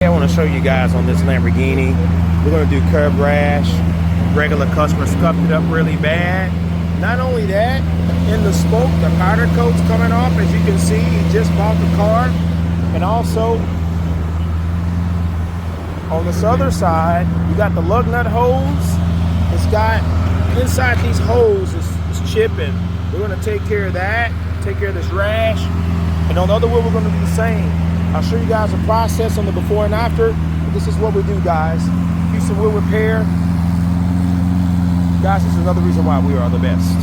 I want to show you guys on this Lamborghini. We're going to do curb rash. Regular customer scuffed it up really bad. Not only that, in the smoke, the powder coat's coming off. As you can see, he just bought the car. And also, on this other side, you got the lug nut holes. It's got, inside these holes is chipping. We're going to take care of that, take care of this rash. And on the other wheel, we're going to do the same. I'll show you guys a process on the before and after. This is what we do, guys. Houston Wheel Repair. Guys, this is another reason why we are the best.